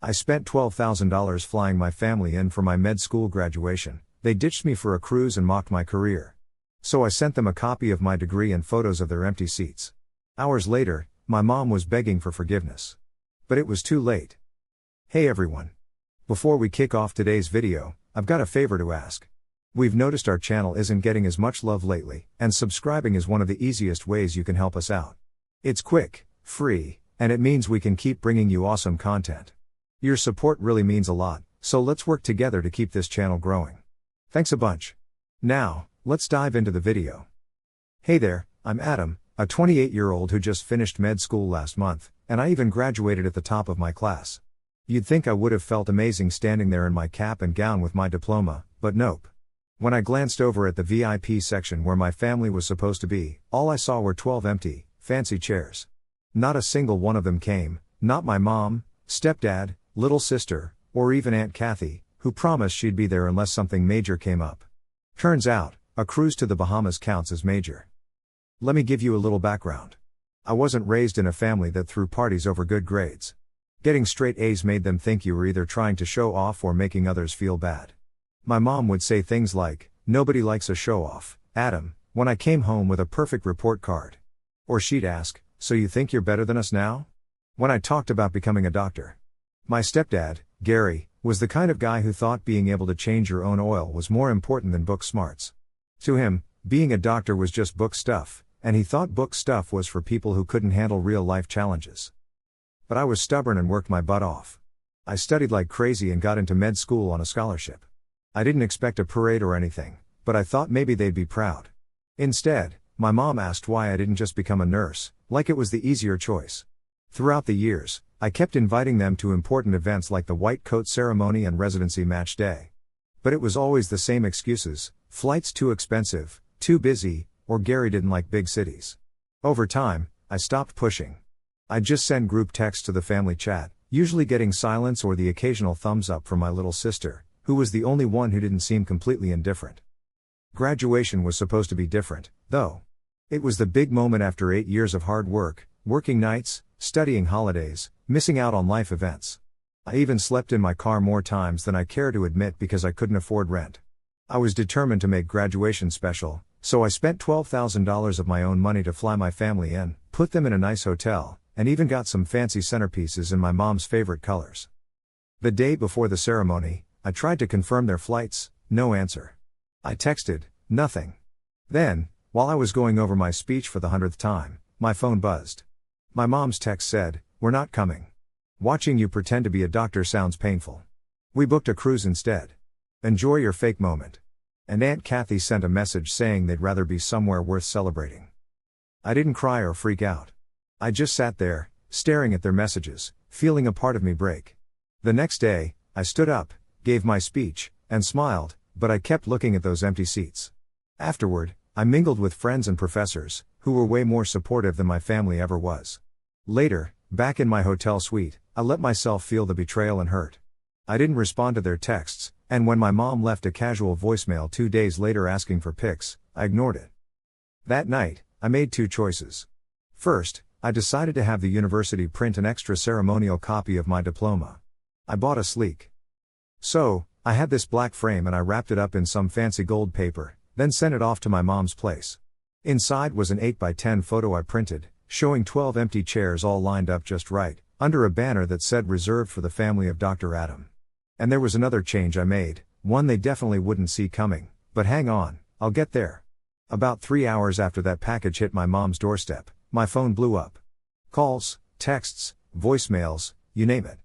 I spent $12,000 flying my family in for my med school graduation. They ditched me for a cruise and mocked my career. So I sent them a copy of my degree and photos of their empty seats. Hours later, my mom was begging for forgiveness. But it was too late. Hey everyone. Before we kick off today's video, I've got a favor to ask. We've noticed our channel isn't getting as much love lately, and subscribing is one of the easiest ways you can help us out. It's quick, free, and it means we can keep bringing you awesome content. Your support really means a lot, so let's work together to keep this channel growing. Thanks a bunch. Now, let's dive into the video. Hey there, I'm Adam, a 28-year-old who just finished med school last month, and I even graduated at the top of my class. You'd think I would have felt amazing standing there in my cap and gown with my diploma, but nope. When I glanced over at the VIP section where my family was supposed to be, all I saw were 12 empty, fancy chairs. Not a single one of them came, not my mom, stepdad, little sister, or even Aunt Kathy, who promised she'd be there unless something major came up. Turns out, a cruise to the Bahamas counts as major. Let me give you a little background. I wasn't raised in a family that threw parties over good grades. Getting straight A's made them think you were either trying to show off or making others feel bad. My mom would say things like, "Nobody likes a show-off, Adam," when I came home with a perfect report card. Or she'd ask, "So you think you're better than us now?" when I talked about becoming a doctor. My stepdad, Gary, was the kind of guy who thought being able to change your own oil was more important than book smarts. To him, being a doctor was just book stuff, and he thought book stuff was for people who couldn't handle real-life challenges. But I was stubborn and worked my butt off. I studied like crazy and got into med school on a scholarship. I didn't expect a parade or anything, but I thought maybe they'd be proud. Instead, my mom asked why I didn't just become a nurse, like it was the easier choice. Throughout the years, I kept inviting them to important events like the white coat ceremony and residency match day. But it was always the same excuses: flights too expensive, too busy, or Gary didn't like big cities. Over time, I stopped pushing. I'd just send group texts to the family chat, usually getting silence or the occasional thumbs up from my little sister, who was the only one who didn't seem completely indifferent. Graduation was supposed to be different, though. It was the big moment after 8 years of hard work, working nights, studying holidays, missing out on life events. I even slept in my car more times than I care to admit because I couldn't afford rent. I was determined to make graduation special, so I spent $12,000 of my own money to fly my family in, put them in a nice hotel, and even got some fancy centerpieces in my mom's favorite colors. The day before the ceremony, I tried to confirm their flights, no answer. I texted, nothing. Then, while I was going over my speech for the 100th time, my phone buzzed. My mom's text said, "We're not coming. Watching you pretend to be a doctor sounds painful. We booked a cruise instead. Enjoy your fake moment." And Aunt Kathy sent a message saying they'd rather be somewhere worth celebrating. I didn't cry or freak out. I just sat there, staring at their messages, feeling a part of me break. The next day, I stood up, gave my speech, and smiled, but I kept looking at those empty seats. Afterward, I mingled with friends and professors, who were way more supportive than my family ever was. Later, back in my hotel suite, I let myself feel the betrayal and hurt. I didn't respond to their texts, and when my mom left a casual voicemail 2 days later asking for pics, I ignored it. That night, I made 2 choices. First, I decided to have the university print an extra ceremonial copy of my diploma. I bought a sleek. So, I had this black frame and I wrapped it up in some fancy gold paper, then sent it off to my mom's place. Inside was an 8x10 photo I printed, showing 12 empty chairs all lined up just right, under a banner that said "Reserved for the family of Dr. Adam." And there was another change I made, one they definitely wouldn't see coming, but hang on, I'll get there. About 3 hours after that package hit my mom's doorstep, my phone blew up. Calls, texts, voicemails, you name it.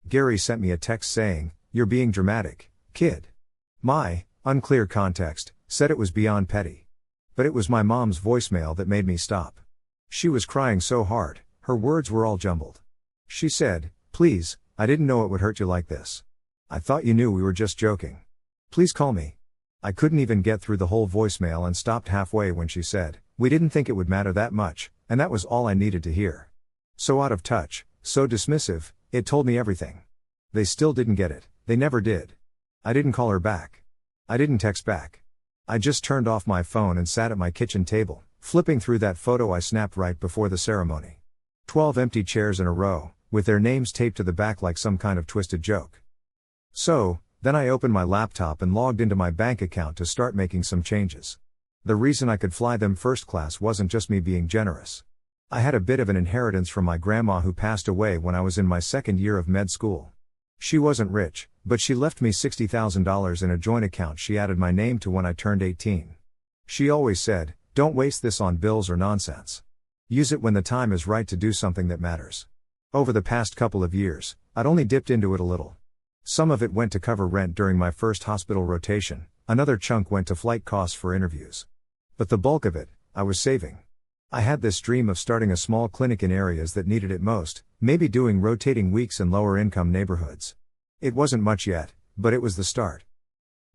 Gary sent me a text saying, "You're being dramatic, kid." My, unclear context, said it was beyond petty. But it was my mom's voicemail that made me stop. She was crying so hard, her words were all jumbled. She said, "Please, I didn't know it would hurt you like this. I thought you knew we were just joking. Please call me." I couldn't even get through the whole voicemail and stopped halfway when she said, "We didn't think it would matter that much," and that was all I needed to hear. So out of touch, so dismissive, it told me everything. They still didn't get it, they never did. I didn't call her back. I didn't text back. I just turned off my phone and sat at my kitchen table, flipping through that photo I snapped right before the ceremony. 12 empty chairs in a row, with their names taped to the back like some kind of twisted joke. So, then I opened my laptop and logged into my bank account to start making some changes. The reason I could fly them first class wasn't just me being generous. I had a bit of an inheritance from my grandma who passed away when I was in my second year of med school. She wasn't rich, but she left me $60,000 in a joint account she added my name to when I turned 18. She always said, "Don't waste this on bills or nonsense. Use it when the time is right to do something that matters." Over the past couple of years, I'd only dipped into it a little. Some of it went to cover rent during my first hospital rotation, another chunk went to flight costs for interviews. But the bulk of it, I was saving. I had this dream of starting a small clinic in areas that needed it most, maybe doing rotating weeks in lower income neighborhoods. It wasn't much yet, but it was the start.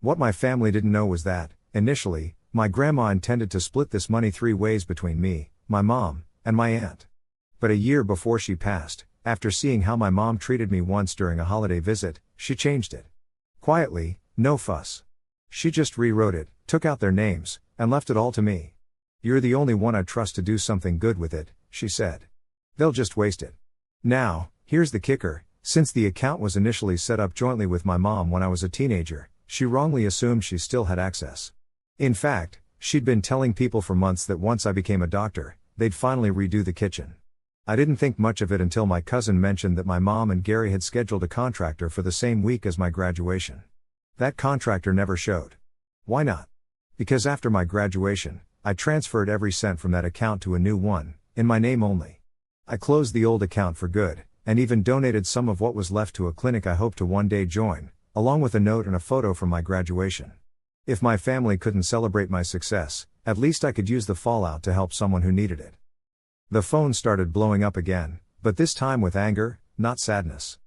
What my family didn't know was that, initially, my grandma intended to split this money 3 ways between me, my mom, and my aunt. But a year before she passed, after seeing how my mom treated me once during a holiday visit, she changed it. Quietly, no fuss. She just rewrote it, took out their names, and left it all to me. "You're the only one I trust to do something good with it," she said. "They'll just waste it." Now, here's the kicker, since the account was initially set up jointly with my mom when I was a teenager, she wrongly assumed she still had access. In fact, she'd been telling people for months that once I became a doctor, they'd finally redo the kitchen. I didn't think much of it until my cousin mentioned that my mom and Gary had scheduled a contractor for the same week as my graduation. That contractor never showed. Why not? Because after my graduation, I transferred every cent from that account to a new one, in my name only. I closed the old account for good, and even donated some of what was left to a clinic I hope to one day join, along with a note and a photo from my graduation. If my family couldn't celebrate my success, at least I could use the fallout to help someone who needed it. The phone started blowing up again, but this time with anger, not sadness.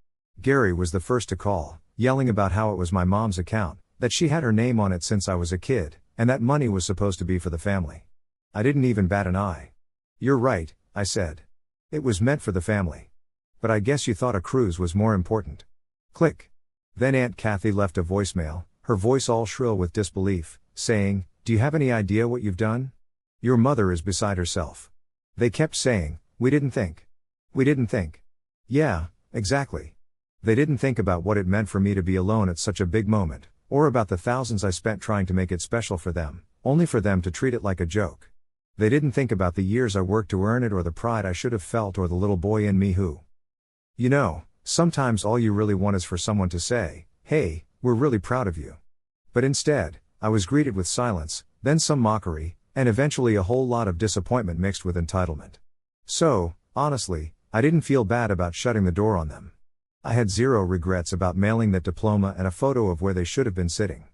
Gary was the first to call, yelling about how it was my mom's account, that she had her name on it since I was a kid, and that money was supposed to be for the family. I didn't even bat an eye. "You're right," I said. "It was meant for the family. But I guess you thought a cruise was more important." Click. Then Aunt Kathy left a voicemail, her voice all shrill with disbelief, saying, "Do you have any idea what you've done? Your mother is beside herself. They kept saying, 'We didn't think. We didn't think.'" Yeah, exactly. They didn't think about what it meant for me to be alone at such a big moment, or about the thousands I spent trying to make it special for them, only for them to treat it like a joke. They didn't think about the years I worked to earn it or the pride I should have felt or the little boy in me who. You know, sometimes all you really want is for someone to say, "Hey, we're really proud of you." But instead, I was greeted with silence, then some mockery, and eventually a whole lot of disappointment mixed with entitlement. So, honestly, I didn't feel bad about shutting the door on them. I had zero regrets about mailing that diploma and a photo of where they should have been sitting.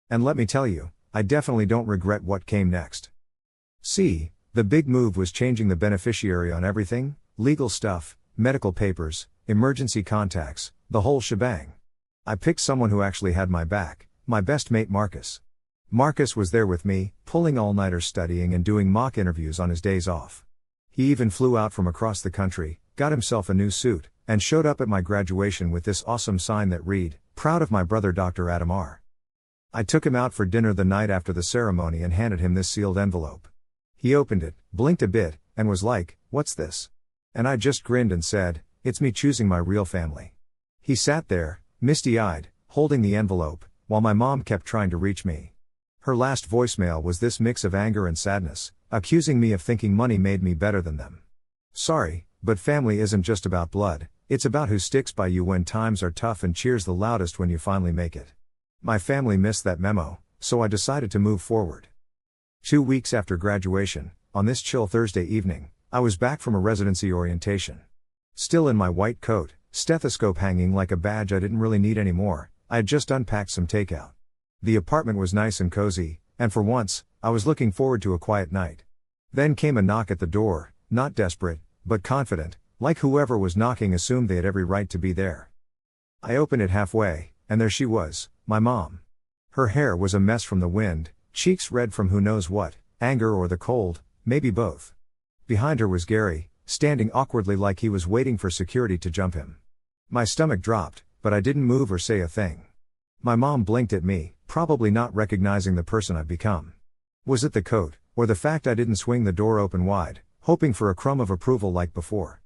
And let me tell you, I definitely don't regret what came next. See, the big move was changing the beneficiary on everything, legal stuff, medical papers, emergency contacts, the whole shebang. I picked someone who actually had my back, my best mate Marcus. Marcus was there with me, pulling all-nighters studying and doing mock interviews on his days off. He even flew out from across the country, got himself a new suit, and showed up at my graduation with this awesome sign that read, "Proud of my brother Dr. Adam R." I took him out for dinner the night after the ceremony and handed him this sealed envelope. He opened it, blinked a bit, and was like, "What's this?" And I just grinned and said, "It's me choosing my real family." He sat there, misty-eyed, holding the envelope, while my mom kept trying to reach me. Her last voicemail was this mix of anger and sadness, accusing me of thinking money made me better than them. Sorry, but family isn't just about blood, it's about who sticks by you when times are tough and cheers the loudest when you finally make it. My family missed that memo, so I decided to move forward. 2 weeks after graduation, on this chill Thursday evening, I was back from a residency orientation. Still in my white coat, stethoscope hanging like a badge I didn't really need anymore, I had just unpacked some takeout. The apartment was nice and cozy, and for once, I was looking forward to a quiet night. Then came a knock at the door, not desperate, but confident, like whoever was knocking assumed they had every right to be there. I opened it halfway, and there she was, my mom. Her hair was a mess from the wind, cheeks red from who knows what, anger or the cold, maybe both. Behind her was Gary, standing awkwardly like he was waiting for security to jump him. My stomach dropped, but I didn't move or say a thing. My mom blinked at me, probably not recognizing the person I'd become. Was it the coat, or the fact I didn't swing the door open wide, hoping for a crumb of approval like before?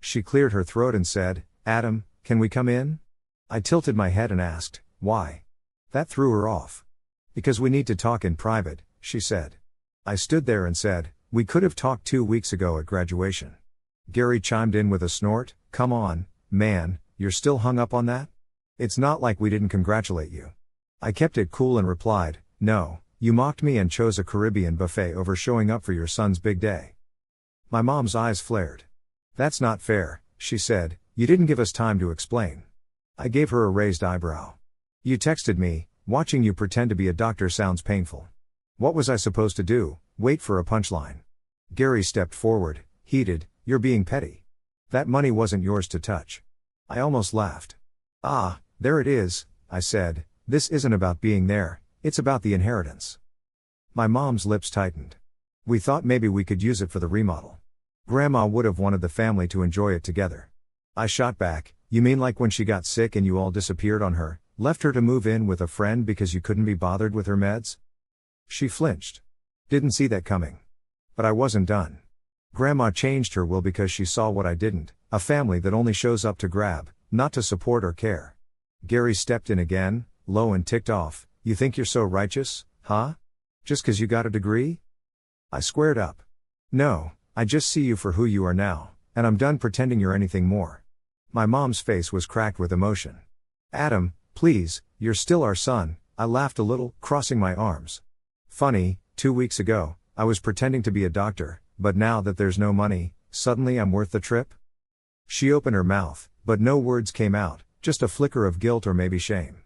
She cleared her throat and said, "Adam, can we come in?" I tilted my head and asked, "Why?" That threw her off. "Because we need to talk in private," she said. I stood there and said, "We could have talked 2 weeks ago at graduation." Gary chimed in with a snort, "Come on, man, you're still hung up on that? It's not like we didn't congratulate you." I kept it cool and replied, "No, you mocked me and chose a Caribbean buffet over showing up for your son's big day." My mom's eyes flared. "That's not fair," she said, "you didn't give us time to explain." I gave her a raised eyebrow. "You texted me, 'Watching you pretend to be a doctor sounds painful.' What was I supposed to do, wait for a punchline?" Gary stepped forward, heated, "You're being petty. That money wasn't yours to touch." I almost laughed. "Ah, there it is," I said, "this isn't about being there, it's about the inheritance." My mom's lips tightened. "We thought maybe we could use it for the remodel. Grandma would have wanted the family to enjoy it together." I shot back, "You mean like when she got sick and you all disappeared on her, left her to move in with a friend because you couldn't be bothered with her meds?" She flinched. "Didn't see that coming. But I wasn't done. Grandma changed her will because she saw what I didn't, a family that only shows up to grab, not to support or care." Gary stepped in again, low and ticked off, "You think you're so righteous, huh? Just 'cause you got a degree?" I squared up. "No, I just see you for who you are now, and I'm done pretending you're anything more." My mom's face was cracked with emotion. "Adam, please, you're still our son," I laughed a little, crossing my arms. "Funny, 2 weeks ago, I was pretending to be a doctor, but now that there's no money, suddenly I'm worth the trip?" She opened her mouth, but no words came out, just a flicker of guilt or maybe shame.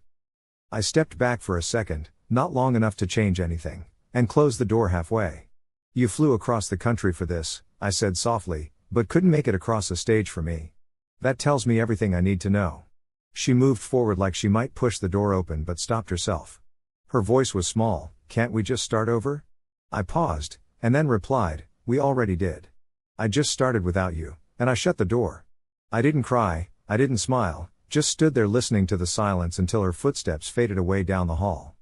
I stepped back for a second, not long enough to change anything, and closed the door halfway. "You flew across the country for this," I said softly, "but couldn't make it across a stage for me. That tells me everything I need to know." She moved forward like she might push the door open but stopped herself. Her voice was small, "Can't we just start over?" I paused, and then replied, "We already did. I just started without you, and I shut the door." I didn't cry, I didn't smile, just stood there listening to the silence until her footsteps faded away down the hall.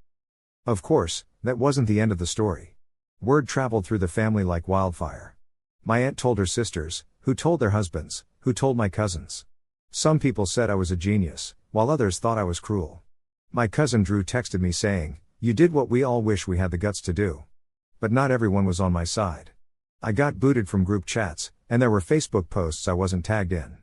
Of course, that wasn't the end of the story. Word traveled through the family like wildfire. My aunt told her sisters, who told their husbands, who told my cousins. Some people said I was a genius, while others thought I was cruel. My cousin Drew texted me saying, "You did what we all wish we had the guts to do." But not everyone was on my side. I got booted from group chats, and there were Facebook posts I wasn't tagged in.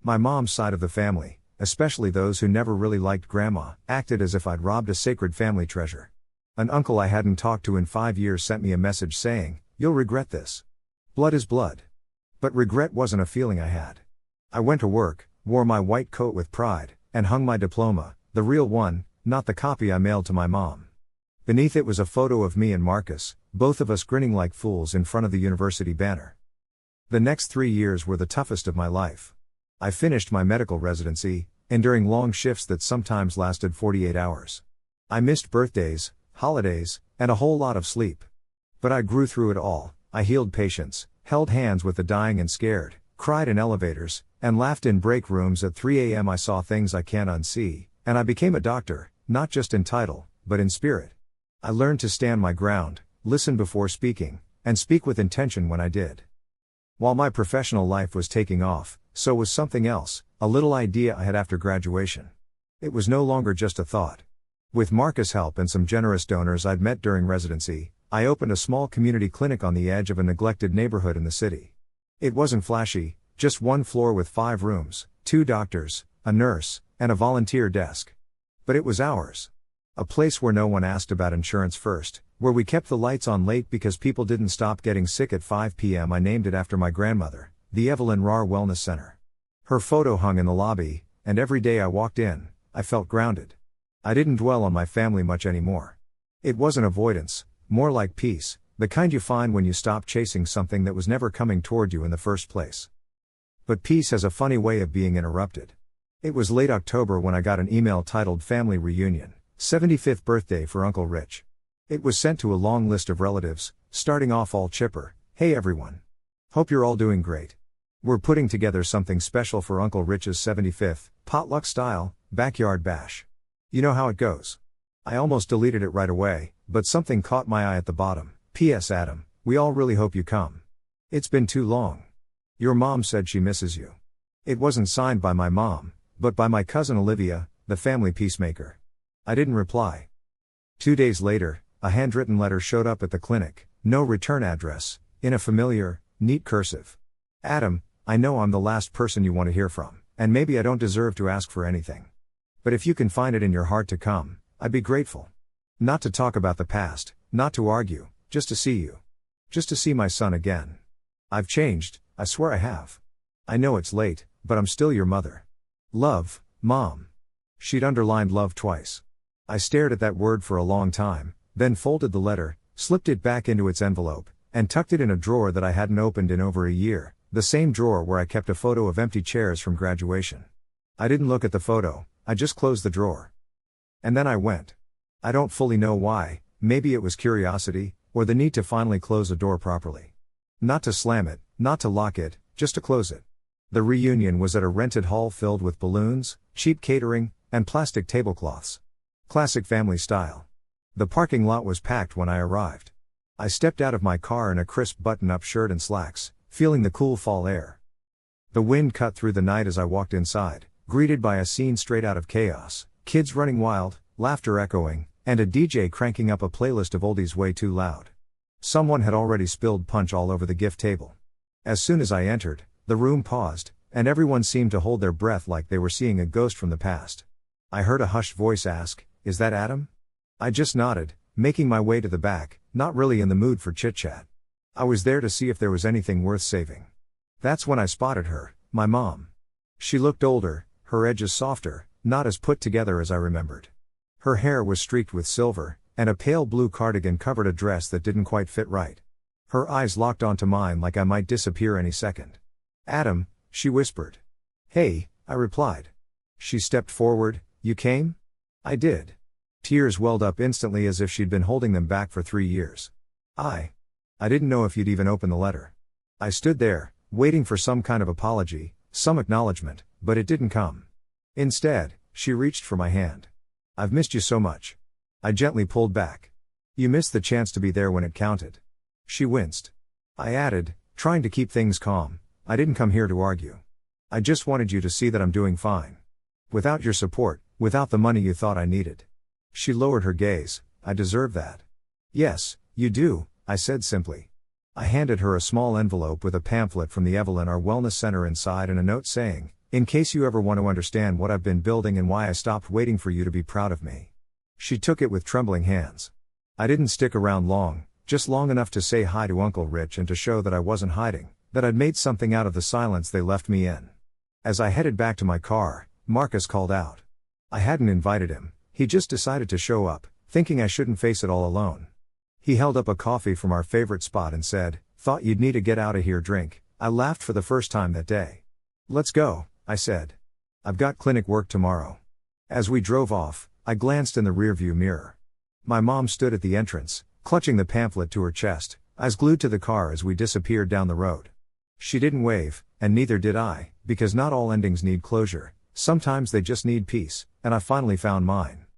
My mom's side of the family, especially those who never really liked Grandma, acted as if I'd robbed a sacred family treasure. An uncle I hadn't talked to in 5 years sent me a message saying, "You'll regret this. Blood is blood." But regret wasn't a feeling I had. I went to work, wore my white coat with pride, and hung my diploma, the real one, not the copy I mailed to my mom. Beneath it was a photo of me and Marcus, both of us grinning like fools in front of the university banner. The next 3 years were the toughest of my life. I finished my medical residency, enduring long shifts that sometimes lasted 48 hours. I missed birthdays, holidays, and a whole lot of sleep. But I grew through it all. I healed patients, held hands with the dying and scared, cried in elevators, and laughed in break rooms at 3 a.m. I saw things I can't unsee, and I became a doctor, not just in title, but in spirit. I learned to stand my ground, listen before speaking, and speak with intention when I did. While my professional life was taking off, so was something else, a little idea I had after graduation. It was no longer just a thought. With Marcus' help and some generous donors I'd met during residency, I opened a small community clinic on the edge of a neglected neighborhood in the city. It wasn't flashy, just 1 floor with 5 rooms, 2 doctors, a nurse, and a volunteer desk. But it was ours. A place where no one asked about insurance first, where we kept the lights on late because people didn't stop getting sick at 5 p.m. I named it after my grandmother, the Evelyn Rahr Wellness Center. Her photo hung in the lobby, and every day I walked in, I felt grounded. I didn't dwell on my family much anymore. It wasn't avoidance, more like peace, the kind you find when you stop chasing something that was never coming toward you in the first place. But peace has a funny way of being interrupted. It was late October when I got an email titled Family Reunion, 75th birthday for Uncle Rich. It was sent to a long list of relatives, starting off all chipper, "Hey everyone. Hope you're all doing great. We're putting together something special for Uncle Rich's 75th, potluck style, backyard bash. You know how it goes." I almost deleted it right away, but something caught my eye at the bottom. "P.S. Adam, we all really hope you come. It's been too long. Your mom said she misses you. It wasn't signed by my mom, but by my cousin Olivia, the family peacemaker. I didn't reply. 2 days later, a handwritten letter showed up at the clinic, no return address, in a familiar, neat cursive. Adam, I know I'm the last person you want to hear from, and maybe I don't deserve to ask for anything. But if you can find it in your heart to come, I'd be grateful. Not to talk about the past, not to argue, just to see you. Just to see my son again. I've changed, I swear I have. I know it's late, but I'm still your mother. Love, Mom. She'd underlined love twice. I stared at that word for a long time, then folded the letter, slipped it back into its envelope, and tucked it in a drawer that I hadn't opened in over a year, the same drawer where I kept a photo of empty chairs from graduation. I didn't look at the photo, I just closed the drawer. And then I went. I don't fully know why, maybe it was curiosity, or the need to finally close a door properly. Not to slam it, not to lock it, just to close it. The reunion was at a rented hall filled with balloons, cheap catering, and plastic tablecloths. Classic family style. The parking lot was packed when I arrived. I stepped out of my car in a crisp button-up shirt and slacks, feeling the cool fall air. The wind cut through the night as I walked inside, greeted by a scene straight out of Chaos, kids running wild, laughter echoing, and a DJ cranking up a playlist of oldies way too loud. Someone had already spilled punch all over the gift table. As soon as I entered, the room paused, and everyone seemed to hold their breath like they were seeing a ghost from the past. I heard a hushed voice ask, "Is that Adam?" I just nodded, making my way to the back, not really in the mood for chit-chat. I was there to see if there was anything worth saving. That's when I spotted her, my mom. She looked older, her edges softer, not as put together as I remembered. Her hair was streaked with silver, and a pale blue cardigan covered a dress that didn't quite fit right. Her eyes locked onto mine like I might disappear any second. "Adam," she whispered. "Hey," I replied. She stepped forward. "You came?" I did. Tears welled up instantly as if she'd been holding them back for 3 years. I didn't know if you'd even open the letter." I stood there, waiting for some kind of apology, some acknowledgement, but it didn't come. Instead, she reached for my hand. "I've missed you so much." I gently pulled back. "You missed the chance to be there when it counted." She winced. I added, trying to keep things calm, "I didn't come here to argue. I just wanted you to see that I'm doing fine. Without your support, without the money you thought I needed." She lowered her gaze. "I deserve that." "Yes, you do," I said simply. I handed her a small envelope with a pamphlet from the Evelyn R. Wellness Center inside and a note saying, "In case you ever want to understand what I've been building and why I stopped waiting for you to be proud of me." She took it with trembling hands. I didn't stick around long, just long enough to say hi to Uncle Rich and to show that I wasn't hiding, that I'd made something out of the silence they left me in. As I headed back to my car, Marcus called out. I hadn't invited him, he just decided to show up, thinking I shouldn't face it all alone. He held up a coffee from our favorite spot and said, "Thought you'd need a get out of here drink." I laughed for the first time that day. "Let's go," I said. "I've got clinic work tomorrow." As we drove off, I glanced in the rearview mirror. My mom stood at the entrance, clutching the pamphlet to her chest, eyes glued to the car as we disappeared down the road. She didn't wave, and neither did I, because not all endings need closure, sometimes they just need peace, and I finally found mine.